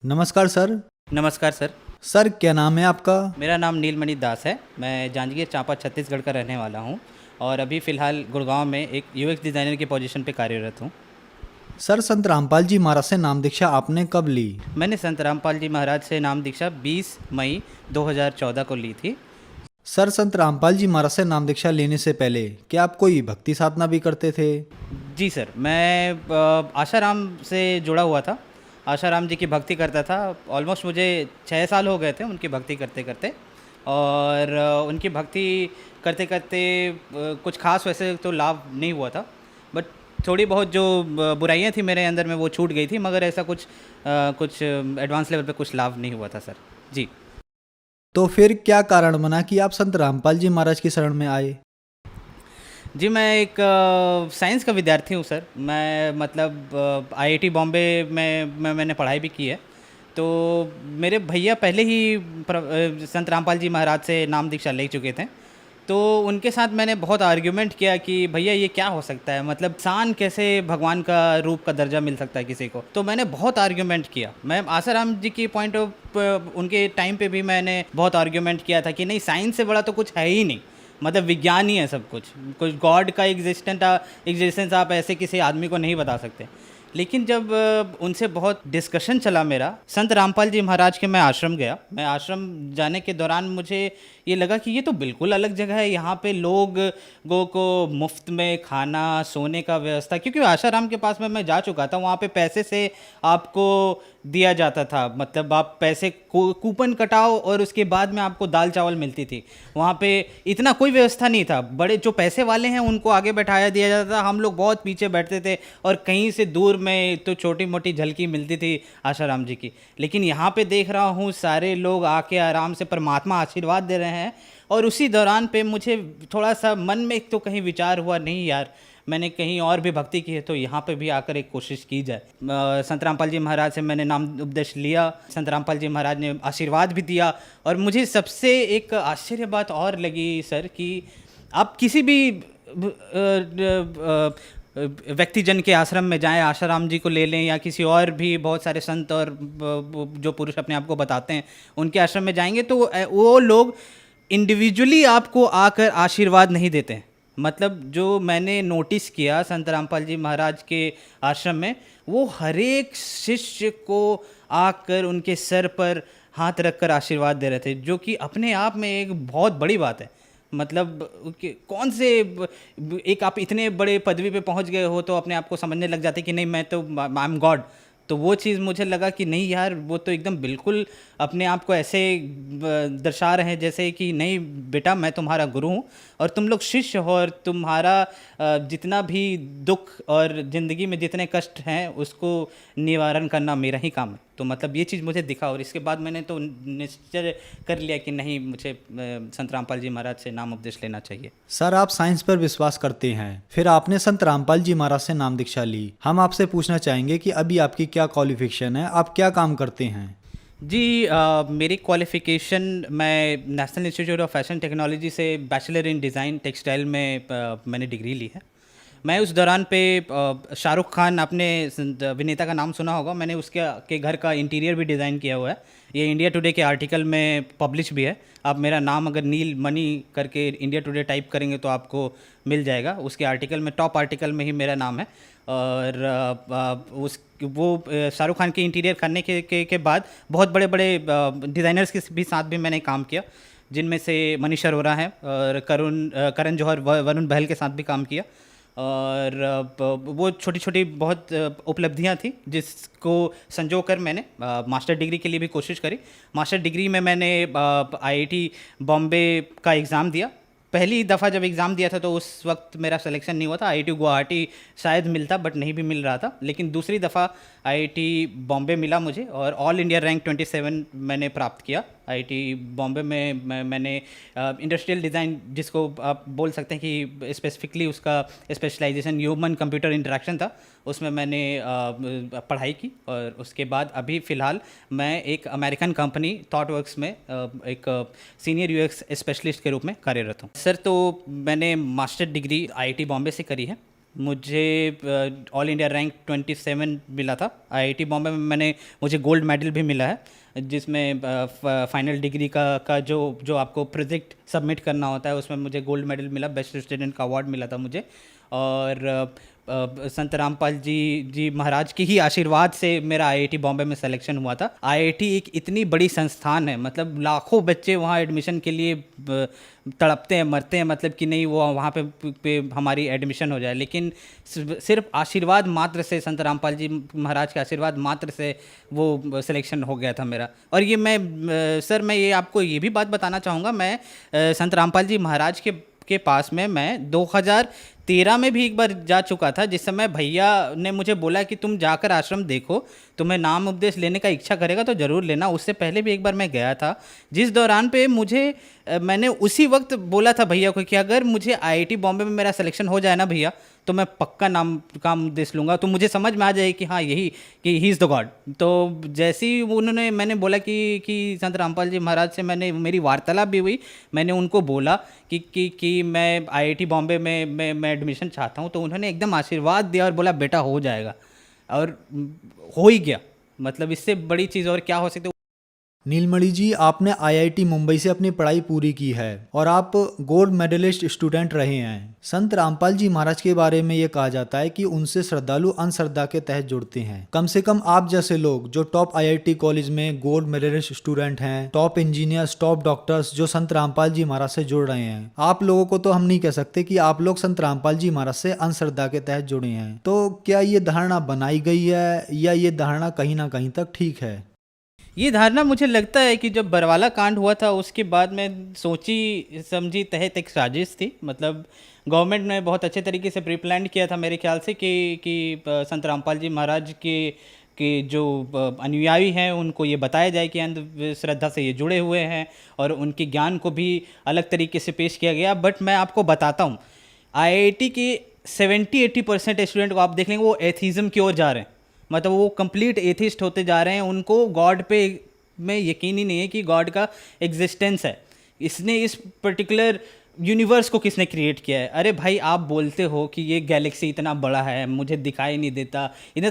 नमस्कार सर। नमस्कार sir. Sir क्या नाम है आपका? मेरा नाम नीलमणि दास है। मैं जांजगीर चांपा छत्तीसगढ़ का रहने वाला हूँ और अभी फ़िलहाल गुड़गांव में एक यूएक्स डिज़ाइनर की पोजीशन पे कार्यरत हूँ। सर संत रामपाल जी महाराज से नाम दीक्षा आपने कब ली? मैंने संत रामपाल जी महाराज से नाम दीक्षा 20 मई 2014 को ली थी। सर संत रामपाल जी महाराज से नाम दीक्षा लेने से पहले क्या आप कोई भक्ति साधना भी करते थे? जी सर, मैं आशाराम से जुड़ा हुआ था। आशाराम जी की भक्ति करता था। ऑलमोस्ट मुझे 6 साल हो गए थे उनकी भक्ति करते करते। और उनकी भक्ति करते करते कुछ खास वैसे तो लाभ नहीं हुआ था, बट थोड़ी बहुत जो बुराइयां थी मेरे अंदर में वो छूट गई थी, मगर ऐसा कुछ एडवांस लेवल पे कुछ लाभ नहीं हुआ था सर। जी। तो फिर क्या कारण बना कि आप संत रामपाल जी महाराज की शरण में आए? जी, मैं एक साइंस का विद्यार्थी हूँ सर। मैं मतलब आईआईटी बॉम्बे में मैंने पढ़ाई भी की है। तो मेरे भैया पहले ही संत रामपाल जी महाराज से नाम दीक्षा ले चुके थे। तो उनके साथ मैंने बहुत आर्ग्यूमेंट किया कि भैया ये क्या हो सकता है, मतलब इंसान कैसे भगवान का रूप का दर्जा मिल सकता है किसी को। तो मैंने बहुत आर्ग्यूमेंट किया। मैं आसाराम जी की पॉइंट ऑफ उनके टाइम पे भी मैंने बहुत आर्ग्यूमेंट किया था कि नहीं, साइंस से बड़ा तो कुछ है ही नहीं, मतलब विज्ञान ही है सब कुछ गॉड का एग्जिस्टेंस आप ऐसे किसी आदमी को नहीं बता सकते। लेकिन जब उनसे बहुत डिस्कशन चला मेरा, संत रामपाल जी महाराज के मैं आश्रम गया। मैं आश्रम जाने के दौरान मुझे ये लगा कि ये तो बिल्कुल अलग जगह है। यहाँ पे लोगों को मुफ्त में खाना सोने का व्यवस्था, क्योंकि आशाराम के पास में मैं जा चुका था, वहाँ पे पैसे से आपको दिया जाता था। मतलब आप पैसे कूपन कटाओ और उसके बाद में आपको दाल चावल मिलती थी। वहाँ पे इतना कोई व्यवस्था नहीं था। बड़े जो पैसे वाले हैं उनको आगे बैठाया दिया जाता था, हम लोग बहुत पीछे बैठते थे और कहीं से दूर में तो छोटी मोटी झलकी मिलती थी आशाराम जी की। लेकिन यहाँ पे देख रहा हूँ सारे लोग आके आराम से परमात्मा आशीर्वाद दे रहे हैं। और उसी दौरान पे मुझे थोड़ा सा मन में तो कहीं विचार हुआ, नहीं यार, मैंने कहीं और भी भक्ति की है तो यहाँ पे भी आकर एक कोशिश की जाए। संत रामपाल जी महाराज से मैंने नाम उपदेश लिया। संत रामपाल जी महाराज ने आशीर्वाद भी दिया। और मुझे सबसे एक आश्चर्य बात और लगी सर कि आप किसी भी व्यक्तिजन के आश्रम में जाएं, आशाराम जी को ले लें या किसी और भी बहुत सारे संत और जो पुरुष अपने आप को बताते हैं उनके आश्रम में जाएंगे तो वो लोग इंडिविजुअली आपको आकर आशीर्वाद नहीं देते हैं। मतलब जो मैंने नोटिस किया संत रामपाल जी महाराज के आश्रम में, वो हर एक शिष्य को आकर उनके सर पर हाथ रखकर आशीर्वाद दे रहे थे, जो कि अपने आप में एक बहुत बड़ी बात है। मतलब कौन से एक आप इतने बड़े पदवी पे पहुंच गए हो तो अपने आप को समझने लग जाते कि नहीं, मैं तो आई एम गॉड। तो वो चीज़ मुझे लगा कि नहीं यार, वो तो एकदम बिल्कुल अपने आप को ऐसे दर्शा रहे हैं जैसे कि नहीं बेटा, मैं तुम्हारा गुरु हूँ और तुम लोग शिष्य हो, और तुम्हारा जितना भी दुख और ज़िंदगी में जितने कष्ट हैं उसको निवारण करना मेरा ही काम है। तो मतलब ये चीज़ मुझे दिखा और इसके बाद मैंने तो निश्चय कर लिया कि नहीं, मुझे संत रामपाल जी महाराज से नाम उपदेश लेना चाहिए। सर आप साइंस पर विश्वास करते हैं, फिर आपने संत रामपाल जी महाराज से नाम दीक्षा ली। हम आपसे पूछना चाहेंगे कि अभी आपकी क्या क्वालिफिकेशन है, आप क्या काम करते हैं? जी, मेरी क्वालिफ़िकेशन, मैं national institute of fashion technology से बैचलर इन डिज़ाइन टेक्सटाइल में मैंने डिग्री ली है। मैं उस दौरान पे शाहरुख खान, आपने अभिनेता का नाम सुना होगा, मैंने उसके के घर का इंटीरियर भी डिज़ाइन किया हुआ है। ये इंडिया टुडे के आर्टिकल में पब्लिश भी है। आप मेरा नाम अगर नील मणि करके इंडिया टुडे टाइप करेंगे तो आपको मिल जाएगा। उसके आर्टिकल में, टॉप आर्टिकल में ही मेरा नाम है। और शाहरुख खान के इंटीरियर करने के बाद बहुत बड़े बड़े डिज़ाइनर्स के भी साथ भी मैंने काम किया, जिनमें से मनीष अरोरा हैं और करण जौहर, वरुण बहल के साथ भी काम किया। और वो छोटी छोटी बहुत उपलब्धियां थी जिसको संजो कर मैंने मास्टर डिग्री के लिए भी कोशिश करी। मास्टर डिग्री में मैंने आईआईटी बॉम्बे का एग्ज़ाम दिया। पहली दफ़ा जब एग्ज़ाम दिया था तो उस वक्त मेरा सिलेक्शन नहीं हुआ था। आईआईटी गुवाहाटी शायद मिलता, बट नहीं भी मिल रहा था। लेकिन दूसरी दफ़ा आईआईटी बॉम्बे मिला मुझे और ऑल इंडिया रैंक 27 मैंने प्राप्त किया। आईआईटी बॉम्बे में मैंने इंडस्ट्रियल डिज़ाइन, जिसको आप बोल सकते हैं कि स्पेसिफिकली उसका स्पेशलाइजेशन ह्यूमन कंप्यूटर इंटरेक्शन था, उसमें मैंने पढ़ाई की। और उसके बाद अभी फ़िलहाल मैं एक अमेरिकन कंपनी थॉटवर्क्स में एक सीनियर यूएक्स स्पेशलिस्ट के रूप में कार्यरत हूँ। सर, तो मैंने मास्टर डिग्री आईआईटी बॉम्बे से करी है मुझे ऑल इंडिया रैंक 27 मिला था। आईआईटी बॉम्बे में मुझे गोल्ड मेडल भी मिला है, जिसमें फाइनल डिग्री का जो आपको प्रोजेक्ट सबमिट करना होता है उसमें मुझे गोल्ड मेडल मिला, बेस्ट स्टूडेंट का अवार्ड मिला था मुझे। और संत रामपाल जी महाराज के ही आशीर्वाद से मेरा आईआईटी बॉम्बे में सिलेक्शन हुआ था। आईआईटी एक इतनी बड़ी संस्थान है, मतलब लाखों बच्चे वहाँ एडमिशन के लिए तड़पते हैं, मरते हैं, मतलब कि नहीं वो वहाँ पे हमारी एडमिशन हो जाए, लेकिन सिर्फ आशीर्वाद मात्र से, संत रामपाल जी महाराज के आशीर्वाद मात्र से वो सिलेक्शन हो गया था मेरा। और ये सर मैं ये आपको ये भी बात बताना चाहूँगा, मैं संत रामपाल जी महाराज के पास में मैं 2013 में भी एक बार जा चुका था, जिस समय भैया ने मुझे बोला कि तुम जाकर आश्रम देखो, तुम्हें नाम उपदेश लेने का इच्छा करेगा तो ज़रूर लेना। उससे पहले भी एक बार मैं गया था, जिस दौरान पे मैंने उसी वक्त बोला था भैया को कि अगर मुझे आईआईटी बॉम्बे में मेरा सिलेक्शन हो जाए ना भैया, तो मैं पक्का काम उपदेश लूँगा, तो मुझे समझ में आ जाए कि हाँ यही कि ही इज़ द गॉड। तो जैसे ही मैंने बोला कि संत रामपाल जी महाराज से मेरी वार्तालाप भी हुई, मैंने उनको बोला कि मैं आईआईटी बॉम्बे में मैं एडमिशन चाहता हूँ, तो उन्होंने एकदम आशीर्वाद दिया और बोला बेटा हो जाएगा, और हो ही गया। मतलब इससे बड़ी चीज़ और क्या हो सकती है। नीलमणि जी, आपने आईआईटी मुंबई से अपनी पढ़ाई पूरी की है और आप गोल्ड मेडलिस्ट स्टूडेंट रहे हैं। संत रामपाल जी महाराज के बारे में ये कहा जाता है कि उनसे श्रद्धालु अंधश्रद्धा के तहत जुड़ते हैं। कम से कम आप जैसे लोग जो टॉप आईआईटी कॉलेज में गोल्ड मेडलिस्ट स्टूडेंट हैं, टॉप इंजीनियर्स, टॉप डॉक्टर्स जो संत रामपाल जी महाराज से जुड़ रहे हैं, आप लोगों को तो हम नहीं कह सकते कि आप लोग संत रामपाल जी महाराज से अंधश्रद्धा के तहत जुड़े हैं। तो क्या ये धारणा बनाई गई है या ये धारणा कहीं ना कहीं तक ठीक है? ये धारणा मुझे लगता है कि जब बरवाला कांड हुआ था उसके बाद में सोची समझी तहत एक साजिश थी। मतलब गवर्नमेंट ने बहुत अच्छे तरीके से प्री प्लान किया था मेरे ख्याल से कि संत रामपाल जी महाराज के जो अनुयायी हैं उनको ये बताया जाए कि अंधश्रद्धा से ये जुड़े हुए हैं, और उनके ज्ञान को भी अलग तरीके से पेश किया गया। बट मैं आपको बताता हूँ, आईआईटी के 70-80% स्टूडेंट को आप देख लेंगे वो एथीज़म की ओर जा रहे हैं, मतलब वो कंप्लीट एथिस्ट होते जा रहे हैं। उनको गॉड पे में यकीन ही नहीं है कि गॉड का एग्जिस्टेंस है, इसने इस पर्टिकुलर यूनिवर्स को किसने क्रिएट किया है। अरे भाई, आप बोलते हो कि ये गैलेक्सी इतना बड़ा है, मुझे दिखाई नहीं देता,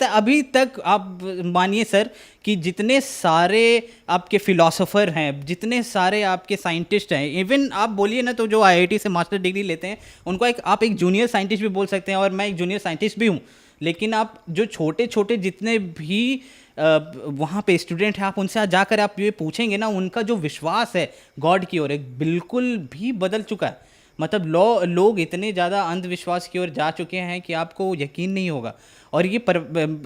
अभी तक आप मानिए सर कि जितने सारे आपके फिलोसोफर हैं, जितने सारे आपके साइंटिस्ट हैं, इवन आप बोलिए ना तो जो आईआईटी से मास्टर डिग्री लेते हैं उनको आप एक जूनियर साइंटिस्ट भी बोल सकते हैं, और मैं एक जूनियर साइंटिस्ट भी हूँ। लेकिन आप जो छोटे छोटे जितने भी वहाँ पे स्टूडेंट हैं, आप उनसे जाकर आप ये पूछेंगे ना, उनका जो विश्वास है गॉड की ओर बिल्कुल भी बदल चुका है। मतलब लोग इतने ज़्यादा अंधविश्वास की ओर जा चुके हैं कि आपको यकीन नहीं होगा। और ये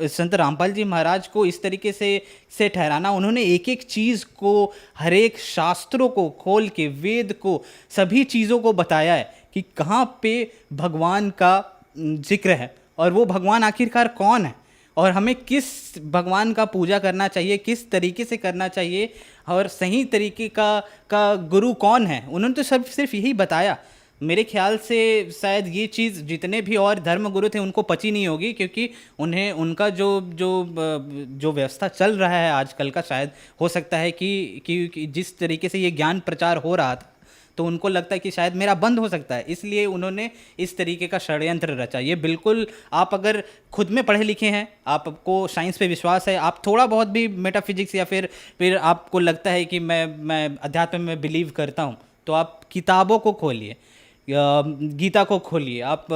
संत रामपाल जी महाराज को इस तरीके से ठहराना, उन्होंने एक एक चीज़ को, हर एक शास्त्रों को खोल के, वेद को, सभी चीज़ों को बताया है कि कहाँ पे भगवान का जिक्र है और वो भगवान आखिरकार कौन है, और हमें किस भगवान का पूजा करना चाहिए, किस तरीके से करना चाहिए, और सही तरीके का गुरु कौन है। उन्होंने तो सिर्फ यही बताया। मेरे ख्याल से शायद ये चीज़ जितने भी और धर्म गुरु थे उनको पची नहीं होगी, क्योंकि उन्हें उनका जो व्यवस्था चल रहा है आजकल का, शायद हो सकता है कि जिस तरीके से ये ज्ञान प्रचार हो रहा था तो उनको लगता है कि शायद मेरा बंद हो सकता है, इसलिए उन्होंने इस तरीके का षड्यंत्र रचा। ये बिल्कुल, आप अगर खुद में पढ़े लिखे हैं, आपको साइंस पे विश्वास है, आप थोड़ा बहुत भी मेटाफिजिक्स या फिर आपको लगता है कि मैं अध्यात्म में बिलीव करता हूँ, तो आप किताबों को खोलिए, गीता को खोलिए, आप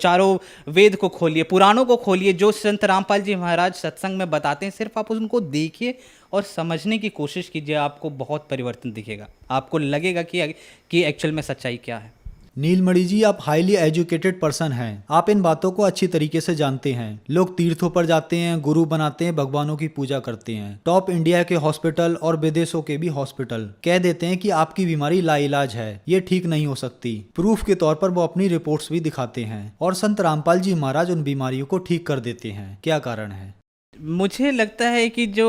चारों वेद को खोलिए, पुराणों को खोलिए, जो संत रामपाल जी महाराज सत्संग में बताते हैं, सिर्फ आप उनको देखिए और समझने की कोशिश कीजिए, आपको बहुत परिवर्तन दिखेगा, आपको लगेगा कि एक्चुअल में सच्चाई क्या है। नीलमणि जी, आप हाईली एजुकेटेड पर्सन हैं, आप इन बातों को अच्छी तरीके से जानते हैं। लोग तीर्थों पर जाते हैं, गुरु बनाते हैं, भगवानों की पूजा करते हैं, टॉप इंडिया के हॉस्पिटल और विदेशों के भी हॉस्पिटल कह देते हैं कि आपकी बीमारी लाइलाज है, ये ठीक नहीं हो सकती। प्रूफ के तौर पर वो अपनी रिपोर्ट्स भी दिखाते हैं, और संत रामपाल जी महाराज उन बीमारियों को ठीक कर देते हैं। क्या कारण है? मुझे लगता है कि जो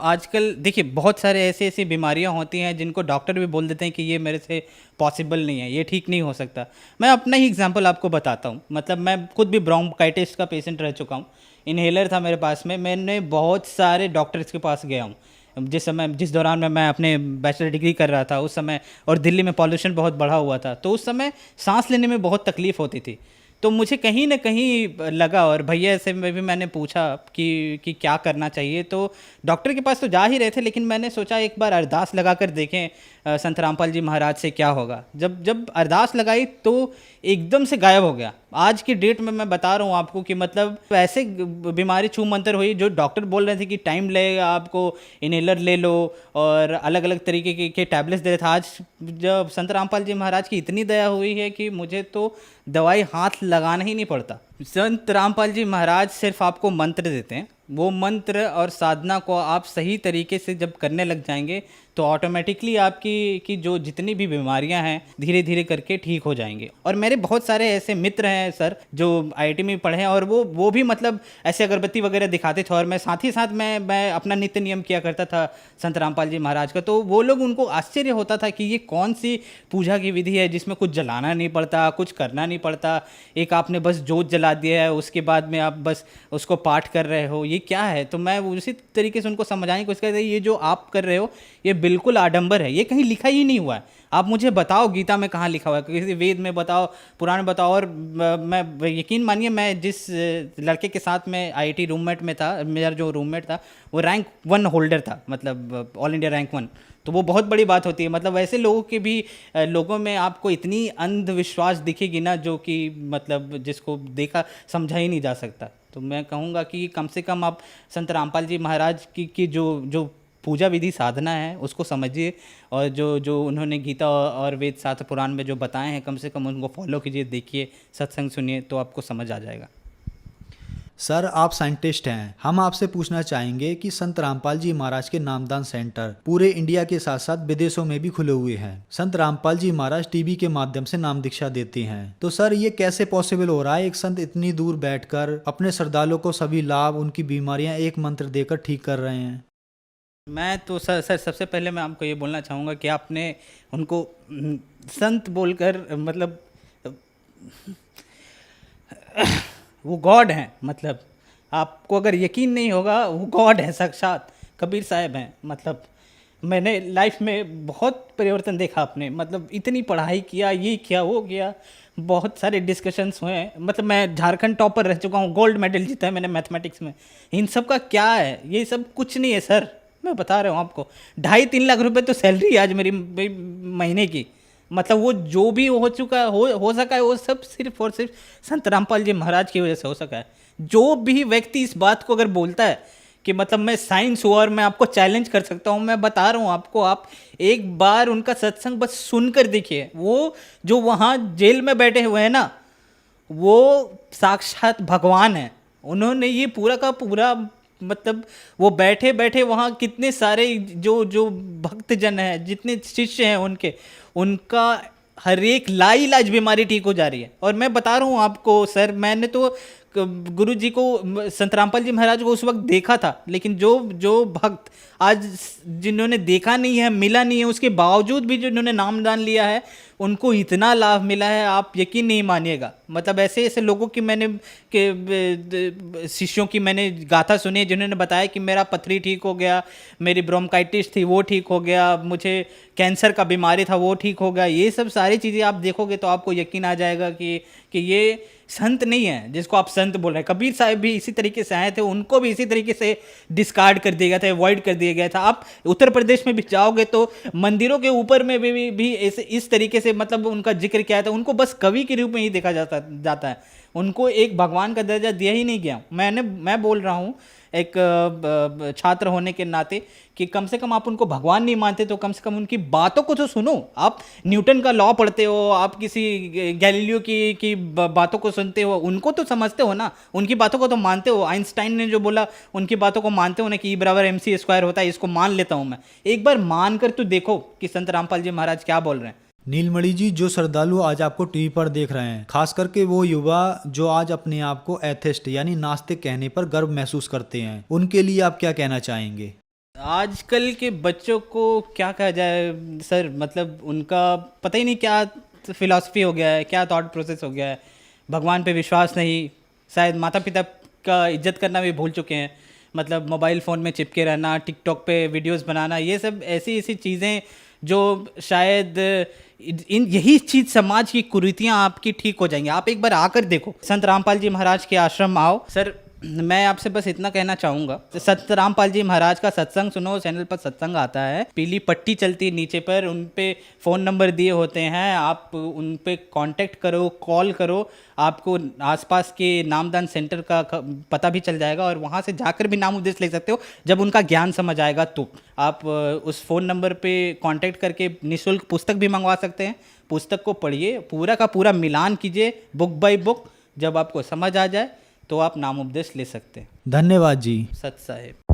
आजकल देखिए, बहुत सारे ऐसी बीमारियां होती हैं जिनको डॉक्टर भी बोल देते हैं कि ये मेरे से पॉसिबल नहीं है, ये ठीक नहीं हो सकता। मैं अपना ही एग्जांपल आपको बताता हूँ। मतलब मैं खुद भी ब्रोंकाइटिस का पेशेंट रह चुका हूँ, इनहेलर था मेरे पास में, मैंने बहुत सारे डॉक्टर्स के पास गया हूँ जिस दौरान मैं अपने बैचलर डिग्री कर रहा था उस समय, और दिल्ली में पॉल्यूशन बहुत बढ़ा हुआ था, तो उस समय सांस लेने में बहुत तकलीफ़ होती थी। तो मुझे कहीं ना कहीं लगा, और भैया से मैं भी मैंने पूछा कि क्या करना चाहिए। तो डॉक्टर के पास तो जा ही रहे थे, लेकिन मैंने सोचा एक बार अरदास लगा कर देखें संत रामपाल जी महाराज से क्या होगा। जब जब अरदास लगाई तो एकदम से गायब हो गया। आज की डेट में मैं बता रहा हूँ आपको कि मतलब ऐसे बीमारी छू मंतर हुई, जो डॉक्टर बोल रहे थे कि टाइम लगेगा, आपको इनहेलर ले लो और अलग अलग तरीके के टैबलेट्स दे रहे थे। आज जब संत रामपाल जी महाराज की इतनी दया हुई है कि मुझे तो दवाई हाथ लगाना ही नहीं पड़ता। संत रामपाल जी महाराज सिर्फ आपको मंत्र देते हैं, वो मंत्र और साधना को आप सही तरीके से जब करने लग जाएंगे तो ऑटोमेटिकली आपकी की जो जितनी भी बीमारियां हैं धीरे धीरे करके ठीक हो जाएंगे। और मेरे बहुत सारे ऐसे मित्र हैं सर जो आईआईटी में पढ़े हैं, और वो भी मतलब ऐसे अगरबत्ती वगैरह दिखाते थे, और मैं साथ ही साथ मैं अपना नित्य नियम किया करता था संत रामपाल जी महाराज का। तो वो लोग, उनको आश्चर्य होता था कि ये कौन सी पूजा की विधि है जिसमें कुछ जलाना नहीं पड़ता, कुछ करना नहीं पड़ता, एक आपने बस जोत जला दिया है, उसके बाद में आप बस उसको पाठ कर रहे हो, ये क्या है। तो मैं उसी तरीके से उनको समझाने की कोशिश करता, ये जो आप कर रहे हो ये बिल्कुल आडंबर है, ये कहीं लिखा ही नहीं हुआ है। आप मुझे बताओ गीता में कहाँ लिखा हुआ है, किसी वेद में बताओ, पुराण में बताओ। और मैं यकीन मानिए, मैं जिस लड़के के साथ में आईआईटी रूममेट में था, मेरा जो रूममेट था वो रैंक 1 होल्डर था, मतलब ऑल इंडिया रैंक 1। तो वो बहुत बड़ी बात होती है। मतलब ऐसे लोगों के भी लोगों में आपको इतनी अंधविश्वास दिखेगी ना, जो कि मतलब जिसको देखा समझा ही नहीं जा सकता। तो मैं कहूँगा कि कम से कम आप संत रामपाल जी महाराज की जो पूजा विधि साधना है उसको समझिए, और जो जो उन्होंने गीता और वेद शास्त्र पुराण में जो बताए हैं कम से कम उनको फॉलो कीजिए, देखिए, सत्संग सुनिए, तो आपको समझ आ जाएगा। सर, आप साइंटिस्ट हैं, हम आपसे पूछना चाहेंगे कि संत रामपाल जी महाराज के नामदान सेंटर पूरे इंडिया के साथ साथ विदेशों में भी खुले हुए हैं। संत रामपाल जी महाराज टीवी के माध्यम से नाम दीक्षा देते हैं। तो सर, ये कैसे पॉसिबल हो रहा है, एक संत इतनी दूर बैठकर अपने श्रद्धालुओं को सभी लाभ, उनकी बीमारियां एक मंत्र देकर ठीक कर रहे हैं? मैं तो सर सबसे पहले मैं आपको ये बोलना चाहूँगा कि आपने उनको संत बोलकर मतलब वो गॉड हैं। मतलब आपको अगर यकीन नहीं होगा, वो गॉड है, साक्षात कबीर साहब हैं। मतलब मैंने लाइफ में बहुत परिवर्तन देखा आपने, मतलब इतनी पढ़ाई किया, ये किया, वो किया, बहुत सारे डिस्कशंस हुए हैं। मतलब मैं झारखंड टॉपर रह चुका हूँ, गोल्ड मेडल जीता है मैंने मैथमेटिक्स में। इन सब का क्या है, ये सब कुछ नहीं है सर, मैं बता रहा हूँ आपको। 2.5-3 लाख रुपए तो सैलरी है आज मेरी महीने की। मतलब वो जो भी हो चुका हो सका है, वो सब सिर्फ और सिर्फ संत रामपाल जी महाराज की वजह से हो सका है। जो भी व्यक्ति इस बात को अगर बोलता है कि मतलब मैं साइंस हूँ और मैं आपको चैलेंज कर सकता हूँ, मैं बता रहा हूँ आपको, आप एक बार उनका सत्संग बस सुनकर देखिए। वो जो वहाँ जेल में बैठे हुए हैं ना, वो साक्षात भगवान है। उन्होंने ये पूरा का पूरा, मतलब वो बैठे बैठे वहाँ कितने सारे जो जो भक्तजन हैं, जितने शिष्य हैं उनके, उनका हर एक लाइलाज बीमारी ठीक हो जा रही है। और मैं बता रहा हूँ आपको सर, मैंने तो गुरु जी को, संत रामपाल जी महाराज को उस वक्त देखा था, लेकिन जो जो भक्त आज जिन्होंने देखा नहीं है, मिला नहीं है, उसके बावजूद भी जिन्होंने नामदान लिया है, उनको इतना लाभ मिला है, आप यकीन नहीं मानिएगा। मतलब ऐसे ऐसे लोगों की मैंने शिष्यों की मैंने गाथा सुनी है, जिन्होंने बताया कि मेरा पथरी ठीक हो गया, मेरी ब्रोंकाइटिस थी वो ठीक हो गया, मुझे कैंसर का बीमारी था वो ठीक हो गया। ये सब सारी चीज़ें आप देखोगे तो आपको यकीन आ जाएगा कि ये संत नहीं है जिसको आप संत बोल रहे हैं। कबीर साहब भी इसी तरीके से आए थे, उनको भी इसी तरीके से डिस्कार्ड कर दिया गया था, अवॉइड कर दिया गया था। आप उत्तर प्रदेश में भी जाओगे तो मंदिरों के ऊपर में भी इस तरीके से मतलब उनका जिक्र किया था। उनको बस कवि के रूप में ही देखा जाता है, उनको एक भगवान का दर्जा दिया ही नहीं गया। मैं बोल रहा हूँ एक छात्र होने के नाते कि कम से कम आप उनको भगवान नहीं मानते तो कम से कम उनकी बातों को तो सुनो। आप न्यूटन का लॉ पढ़ते हो, आप किसी गैलीलियो की बातों को सुनते हो, उनको तो समझते हो ना, उनकी बातों को तो मानते हो। आइंस्टाइन ने जो बोला उनकी बातों को मानते हो ना कि E = MC² होता है, इसको मान लेता हूँ मैं। एक बार मान कर तो देखो कि संत रामपाल जी महाराज क्या बोल रहे हैं। नीलमणि जी, जो श्रद्धालु आज आपको टीवी पर देख रहे हैं, खास करके वो युवा जो आज अपने आप को एथिस्ट यानी नास्तिक कहने पर गर्व महसूस करते हैं, उनके लिए आप क्या कहना चाहेंगे? आजकल के बच्चों को क्या कहा जाए सर, मतलब उनका पता ही नहीं क्या फिलॉसफी हो गया है, क्या थॉट प्रोसेस हो गया है। भगवान पे विश्वास नहीं, शायद माता पिता का इज्जत करना भी भूल चुके हैं। मतलब मोबाइल फ़ोन में चिपके रहना, टिकटॉक पे वीडियोस बनाना, ये सब ऐसी ऐसी चीज़ें जो शायद इन यही चीज़ समाज की कुरीतियाँ आपकी ठीक हो जाएंगी। आप एक बार आकर देखो, संत रामपाल जी महाराज के आश्रम आओ। सर मैं आपसे बस इतना कहना चाहूँगा, संत रामपाल जी महाराज का सत्संग सुनो, चैनल पर सत्संग आता है, पीली पट्टी चलती है नीचे पर, उन पे फ़ोन नंबर दिए होते हैं, आप उन पे कांटेक्ट करो, कॉल करो, आपको आसपास के नामदान सेंटर का पता भी चल जाएगा और वहाँ से जाकर भी नाम उपदेश ले सकते हो। जब उनका ज्ञान समझ आएगा तो आप उस फ़ोन नंबर पे कांटेक्ट करके निःशुल्क पुस्तक भी मंगवा सकते हैं। पुस्तक को पढ़िए, पूरा का पूरा मिलान कीजिए बुक बाय बुक, जब आपको समझ आ जाए तो आप नाम उपदेश ले सकते हैं। धन्यवाद जी। सत साहेब।